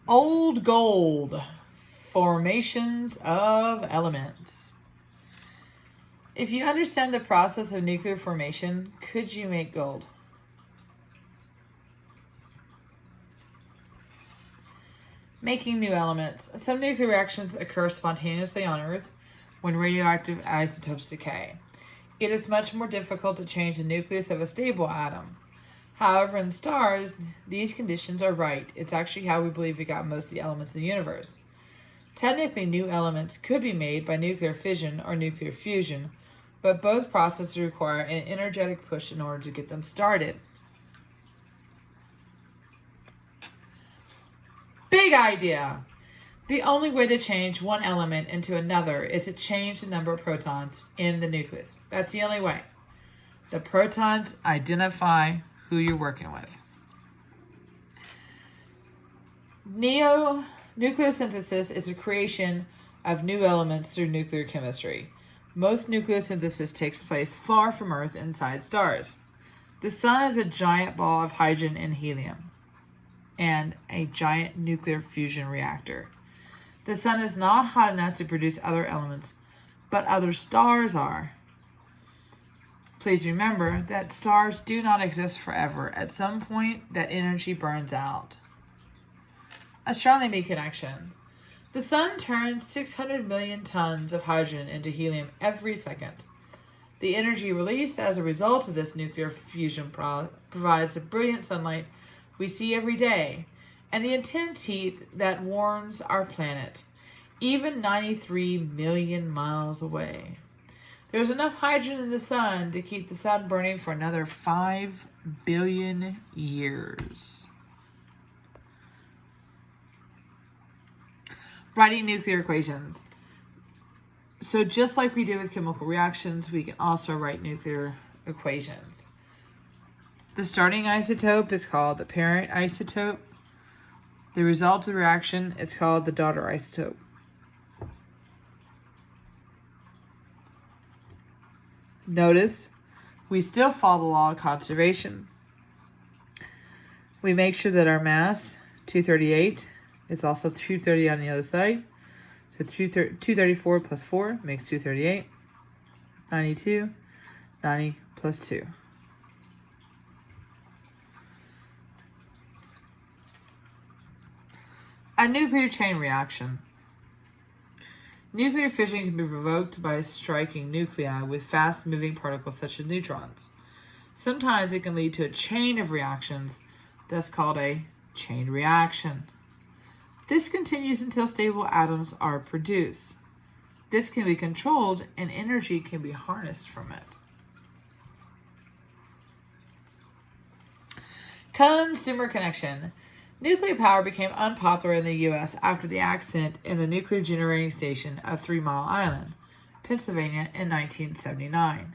Old gold. Formations of elements. If you understand the process of nuclear formation, could you make gold? Making new elements. Some nuclear reactions occur spontaneously on Earth when radioactive isotopes decay. It is much more difficult to change the nucleus of a stable atom. However, in stars, these conditions are right. It's actually how we believe we got most of the elements in the universe. Technically, new elements could be made by nuclear fission or nuclear fusion, but both processes require an energetic push in order to get them started. Big idea! The only way to change one element into another is to change the number of protons in the nucleus. That's the only way. The protons identify who you're working with. Nucleosynthesis is the creation of new elements through nuclear chemistry. Most nucleosynthesis takes place far from Earth inside stars. The sun is a giant ball of hydrogen and helium and a giant nuclear fusion reactor. The sun is not hot enough to produce other elements, but other stars are. Please remember that stars do not exist forever. At some point, that energy burns out. Astronomy connection. The sun turns 600 million tons of hydrogen into helium every second. The energy released as a result of this nuclear fusion provides the brilliant sunlight we see every day and the intense heat that warms our planet, even 93 million miles away. There's enough hydrogen in the sun to keep the sun burning for another 5 billion years. Writing nuclear equations. So just like we do with chemical reactions, we can also write nuclear equations. The starting isotope is called the parent isotope. The result of the reaction is called the daughter isotope. Notice, we still follow the law of conservation. We make sure that our mass, 238, it's also 230 on the other side. So 234 plus 4 makes 238. 92, 90 plus 2. A nuclear chain reaction. Nuclear fission can be provoked by striking nuclei with fast-moving particles such as neutrons. Sometimes it can lead to a chain of reactions that's called a chain reaction. This continues until stable atoms are produced. This can be controlled and energy can be harnessed from it. Consumer connection. Nuclear power became unpopular in the U.S. after the accident in the nuclear generating station of 3 Mile Island, Pennsylvania in 1979.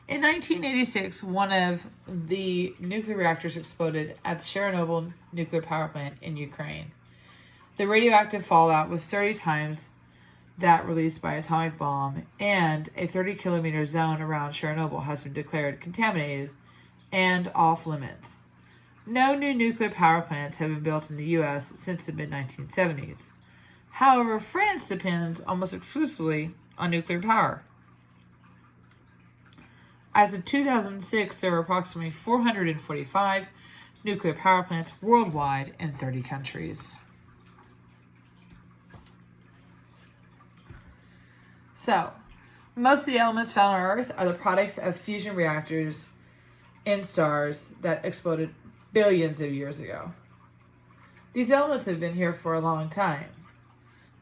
In 1986, one of the nuclear reactors exploded at the Chernobyl nuclear power plant in Ukraine. The radioactive fallout was 30 times that released by an atomic bomb, and a 30-kilometer zone around Chernobyl has been declared contaminated and off limits. No new nuclear power plants have been built in the U.S. since the mid-1970s. However, France depends almost exclusively on nuclear power. As of 2006, there were approximately 445 nuclear power plants worldwide in 30 countries. So, most of the elements found on Earth are the products of fusion reactors in stars that exploded billions of years ago. These elements have been here for a long time.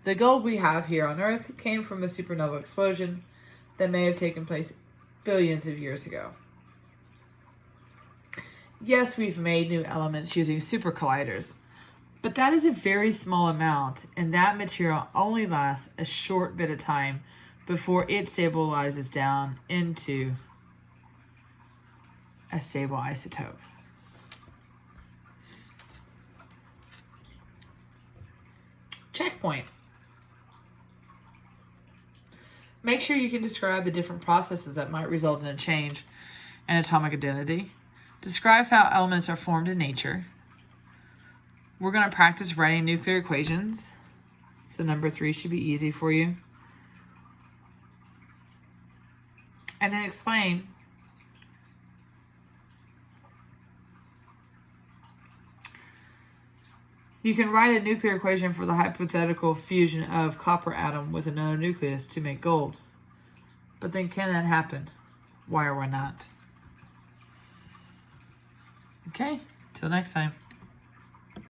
The gold we have here on Earth came from a supernova explosion that may have taken place billions of years ago. Yes, we've made new elements using super colliders, but that is a very small amount, and that material only lasts a short bit of time before it stabilizes down into a stable isotope. Checkpoint. Make sure you can describe the different processes that might result in a change in atomic identity. Describe how elements are formed in nature. We're going to practice writing nuclear equations. So number 3 should be easy for you. And then explain you can write a nuclear equation for the hypothetical fusion of copper atom with another nucleus to make gold. But then can that happen? Why or why not? Okay, till next time.